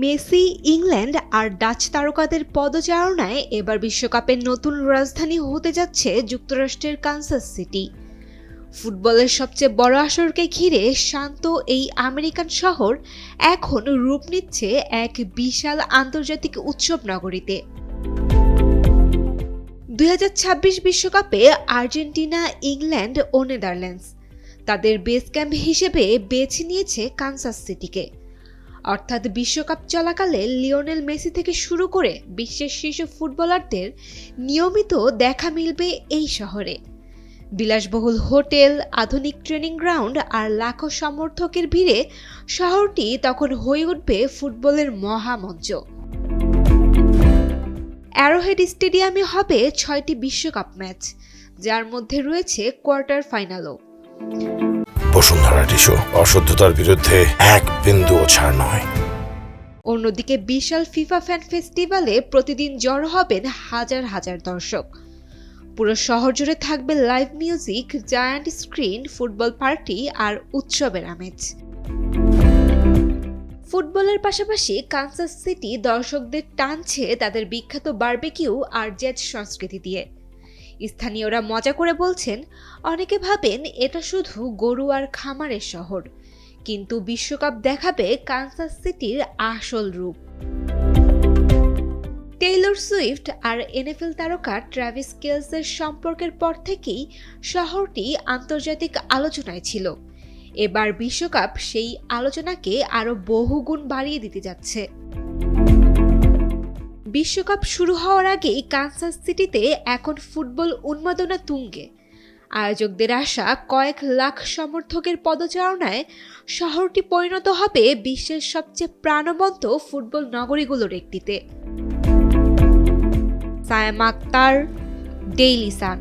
Messi, England আর Dutch তারকাদের পদচারণায় এবার বিশ্বকাপের নতুন রাজধানী হতে যাচ্ছে যুক্তরাষ্ট্রের কানসাস সিটি। ফুটবলের সবচেয়ে বড় আসরকে ঘিরে শান্ত এই আমেরিকান শহর এখন রূপ নিচ্ছে এক বিশাল আন্তর্জাতিক উৎসব নগরীতে। 2026 বিশ্বকাপে আর্জেন্টিনা, ইংল্যান্ড ও নেদারল্যান্ডস তাদের বেস ক্যাম্প হিসেবে বেছে নিয়েছে কানসাস সিটিকে। অর্থাৎ বিশ্বকাপ চলাকালে লিওনেল মেসি থেকে শুরু করে বিশ্বের শীর্ষ ফুটবলারদের নিয়মিত দেখা মিলবে এই শহরে। বিলাসবহুল হোটেল, আধুনিক ট্রেনিং গ্রাউন্ড আর লাখো সমর্থকের ভিড়ে শহরটি তখন হয়ে উঠবে ফুটবলের মহামঞ্চ। অ্যারোহেড স্টেডিয়ামে হবে 6টি বিশ্বকাপ ম্যাচ, যার মধ্যে রয়েছে কোয়ার্টার ফাইনালও। বসুন্ধরা টিস্যু, অশুদ্ধতার বিরুদ্ধে এক বিন্দুও ছাড় নয়। অন্যদিকে বিশাল ফিফা ফ্যান ফেস্টিভ্যালে প্রতিদিন জড়ো হবেন হাজার হাজার দর্শক। পুরো শহর জুড়ে থাকবে live music, giant screen, football party আর উৎসবের আমেজ। ফুটবলের পাশাপাশি কানসাস সিটি দর্শকদের টানছে তাদের বিখ্যাত বারবেকিউ আর জ্যাজ সংস্কৃতি দিয়ে। স্থানীয়রা মজা করে বলছেন, অনেকে ভাবেন এটা শুধু গরু আর খামারের শহর, কিন্তু বিশ্বকাপ দেখাবে কানসাস সিটির আসল রূপ। টেইলর সুইফট আর এনএফএল তারকা ট্র্যাভিস কেলসের সম্পর্কের পর থেকেই শহরটি আন্তর্জাতিক আলোচনায় ছিল। এবার বিশ্বকাপ সেই আলোচনাকে আরও বহুগুণ বাড়িয়ে দিতে যাচ্ছে। বিশ্বকাপ শুরু হওয়ার আগেই কানসাস সিটিতে এখন ফুটবল উন্মাদনা তুঙ্গে। আয়োজকদের আশা, কয়েক লাখ সমর্থকের পদচারণায় শহরটি পরিণত হবে বিশ্বের সবচেয়ে প্রাণবন্ত ফুটবল নগরীগুলোর একটিতে। Sayema Akter, Daily Sun.